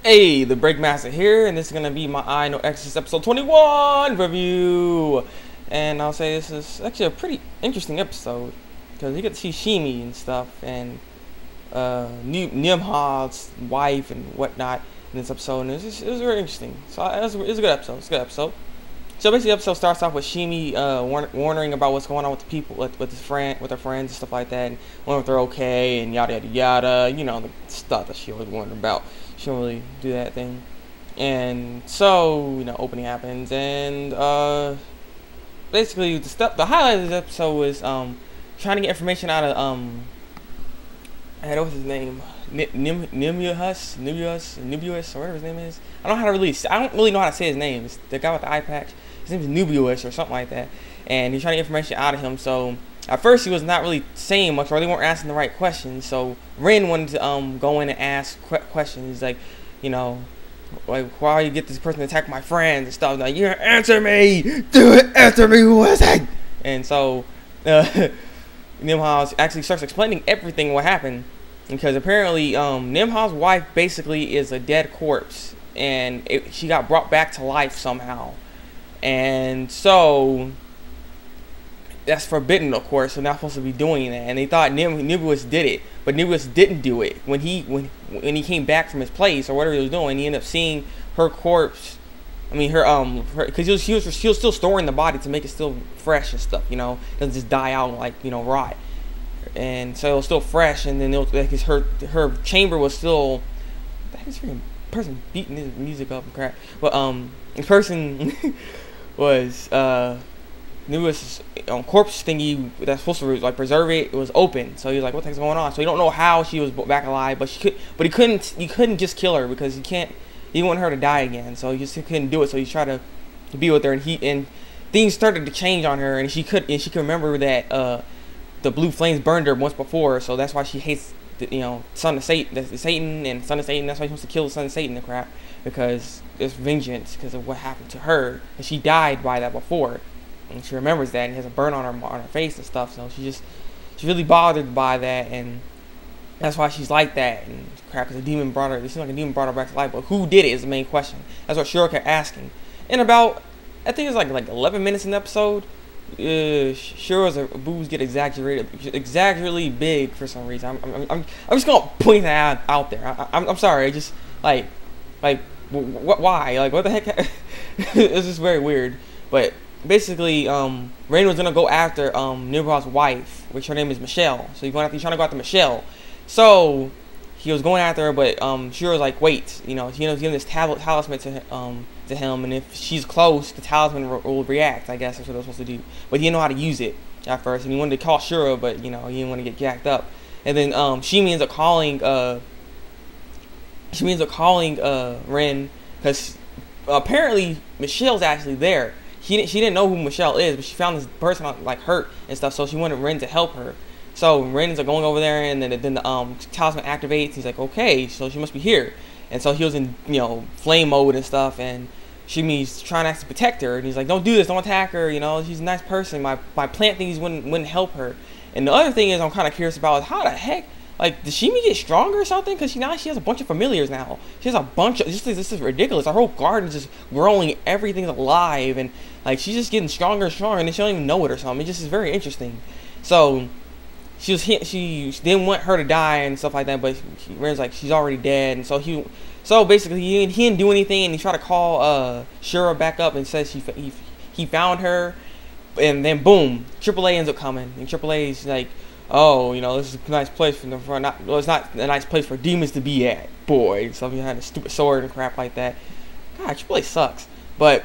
Hey, the Thabreakmasta here, and this is gonna be my No Exorcist episode 21 review. And I'll say this is actually a pretty interesting episode because you get to see Shimi and stuff, and Nimhod's wife and whatnot in this episode, and it was very interesting. So it was a good episode. It's a good episode. So basically, the episode starts off with Shimi wondering about what's going on with the people, with his friend, with her friends and stuff like that, and wondering if they're okay and yada yada yada. You know, the stuff that she always wondered about. She don't really do that thing. And so, you know, opening happens, and basically the highlight of this episode was trying to get information out of what's his name, Nimbus, or whatever his name is. I don't really know how to say his name. It's the guy with the eye patch. His name is Nubius or something like that. And he's trying to get information out of him. So at first he was not really saying much, or they weren't asking the right questions. So Ren wanted to go in and ask questions like, you know, like, why you get this person to attack my friends and stuff. Like, you answer me, do it, answer me, who is it? And so Nimhod's actually starts explaining everything what happened, because apparently Nimhod's wife basically is a dead corpse, and she got brought back to life somehow. And so that's forbidden, of course. So they're not supposed to be doing that. And they thought Nimbus did it, but Nimbus didn't do it. When he came back from his place or whatever he was doing, he ended up seeing her corpse. I mean, because she was still storing the body to make it still fresh and stuff. You know, it doesn't just die out and, like, you know, rot. And so it was still fresh. And then her chamber was still. This freaking person beating his music up and crap. But the person was Nimbus' corpse thingy that's supposed to, like, preserve it. It was open, so he was like, "What the heck's going on?" So you don't know how she was back alive, but he couldn't just kill her because he didn't want her to die again. So he just couldn't do it. So he tried to be with her, and things started to change on her, and she could remember that the blue flames burned her once before. So that's why she hates son of Satan, Satan and son of Satan. That's why she wants to kill the son of Satan and crap, because there's vengeance because of what happened to her, and she died by that before. And she remembers that, and he has a burn on her face and stuff. So she's really bothered by that, and that's why she's like that. And crap, because the demon brought her. It seems like a demon brought her back to life, but who did it is the main question. That's what Shiro kept asking. And about, I think it was like 11 minutes in the episode, Shiro's boobs get exaggeratedly big for some reason. I'm just gonna point that out there. I'm sorry. I just like why? Like, what the heck? It's just very weird. But basically, Rain was gonna go after Nimrod's wife, which her name is Michelle. So he's trying to go after Michelle. So he was going after her, but Shiro's like, wait, he was giving this talisman to him, and if she's close, the talisman will react. I guess that's what they're supposed to do. But he didn't know how to use it at first, and he wanted to call Shiro, but he didn't want to get jacked up. And then Shimi ends up calling Ren, because apparently Michelle's actually there. She didn't know who Michelle is, but she found this person like hurt and stuff, so she wanted Ren to help her. So Ren ends up going over there, and then the talisman activates. He's like, okay, so she must be here. And so he was in flame mode and stuff, and Shimi's trying to actually protect her, and he's like, don't do this, don't attack her. She's a nice person. My plant thingies wouldn't help her. And the other thing is I'm kind of curious about is how the heck, like, did Shimi get stronger or something? Because now she has a bunch of familiars now. She has a bunch of, this is ridiculous. Her whole garden's just growing, everything's alive, and like she's just getting stronger and stronger, and she don't even know it or something. It just is very interesting. So she didn't want her to die and stuff like that, but Ren's like, she's already dead. And so basically he didn't do anything, and he tried to call Shiro back up and says he found her, and then boom, AAA ends up coming, and AAA's like, oh, this is a nice place it's not a nice place for demons to be at, boy. So he had a stupid sword and crap like that. God, AAA sucks. But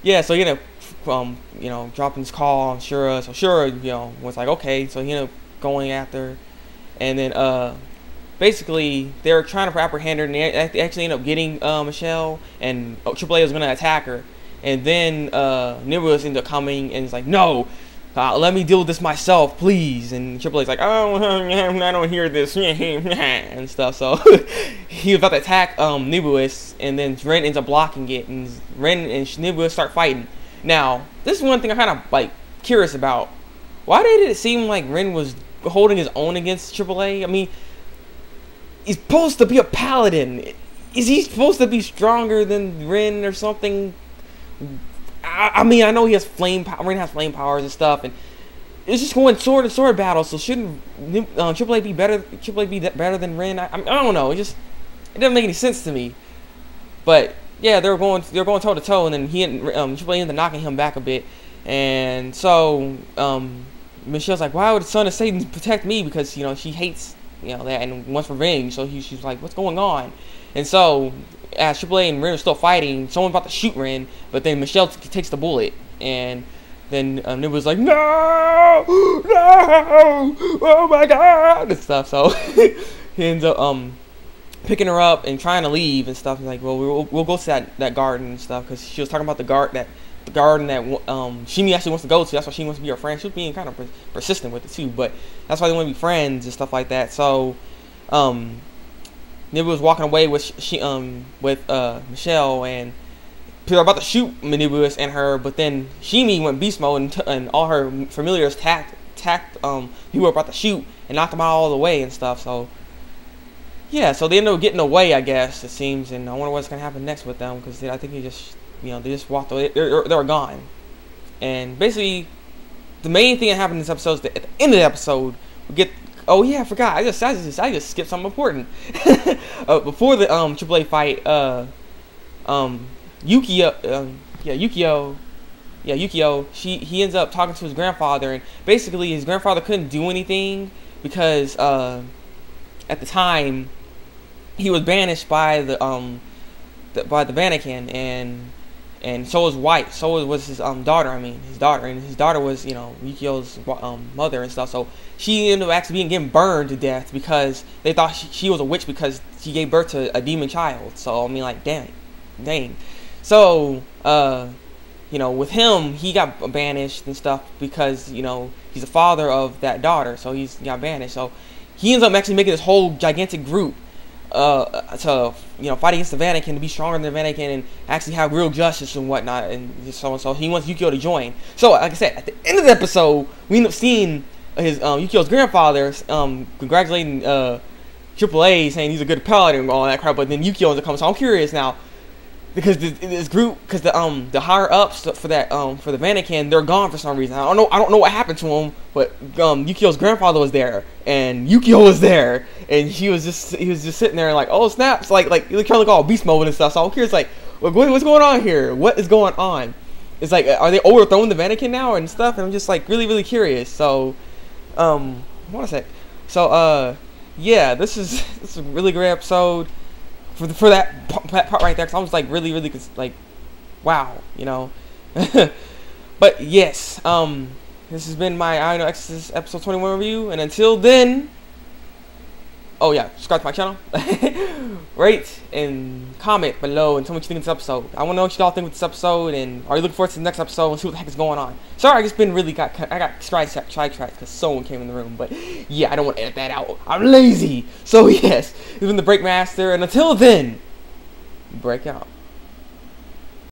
yeah, so he ended up dropping his call on Shiro. So Shiro, was like, okay. So he ended up going after her. And then basically they were trying to apprehend her, and they actually ended up getting Michelle, and AAA was gonna attack her. And then Nimbus ended up coming, and it's like, no, let me deal with this myself, please. And AAA's like, oh, I don't hear this and stuff. So he was about to attack Nimbus, and then Ren ends up blocking it, and Ren and Nimbus start fighting. Now, this is one thing I'm kind of like curious about. Why did it seem like Ren was holding his own against AAA? I mean, he's supposed to be a paladin. is he supposed to be stronger than Ren or something? I mean, I know he has flame power. Ren has flame powers and stuff, and it's just going sword to sword battle. So shouldn't Triple A be better? Triple A be better than Ren? I don't know. It doesn't make any sense to me. But yeah, they're going toe to toe, and then Triple A ended up knocking him back a bit, and so Michelle's like, why would the son of Satan protect me? Because she hates that and wants revenge. So she's like, what's going on? And so as Triple A and Ren are still fighting, someone's about to shoot Ren, but then Michelle takes the bullet, and then it was like, no, oh my god, and stuff. So he ends up picking her up and trying to leave and stuff. He's like, well, we'll go to that garden and stuff, because she was talking about the garden that Shimi actually wants to go to. That's why she wants to be her friend. She was being kind of persistent with it too, but that's why they want to be friends and stuff like that. So Nibu was walking away with Michelle, and people are about to shoot Manibus and her, but then Shimi went beast mode, and all her familiars attacked people were about to shoot and knocked them out all the way and stuff. So yeah, so they ended up getting away, I guess, it seems, and I wonder what's gonna happen next with them, because I think they just walked away. They were gone, and basically the main thing that happened in this episode is that at the end of the episode we get. Oh yeah, I forgot. I just skipped something important. Before the AAA fight, Yukio, he ends up talking to his grandfather, and basically his grandfather couldn't do anything because at the time he was banished by the Vatican, and so was his daughter. I mean, his daughter was Yukio's mother and stuff. So she ended up actually getting burned to death because they thought she was a witch because she gave birth to a demon child. So I mean, like, dang. So with him, he got banished and stuff because he's the father of that daughter, so he got banished. So he ends up actually making this whole gigantic group to fight against the Vatican, to be stronger than the Vatican and actually have real justice and whatnot, and so on. So he wants Yukio to join. So like I said, at the end of the episode, we end up seeing his Yukio's grandfather congratulating Triple A, saying he's a good paladin and all that crap. But then Yukio ends up coming. So I'm curious now, because this group, because the higher ups for the Vatican, they're gone for some reason. I don't know what happened to them, but Yukio's grandfather was there, and Yukio was there, and he was just sitting there like, oh snaps, like he kind of like all beast mode and stuff. So I'm curious, like, what's going on here? What is going on? It's like, are they overthrowing the Vatican now and stuff? And I'm just like really curious. So hold on a sec. So yeah, this is a really great episode. For that part right there, because I was like really like, wow, But yes, this has been my No Exorcist episode 21 review, and until then, oh yeah, subscribe to my channel, rate and comment below, and tell me what you think of this episode. I want to know what y'all think of this episode, and are you looking forward to the next episode and see what the heck is going on? Sorry, I just been I got sidetracked because someone came in the room, but yeah, I don't want to edit that out. I'm lazy. So yes, this has been the Thabreakmasta, and until then, break out.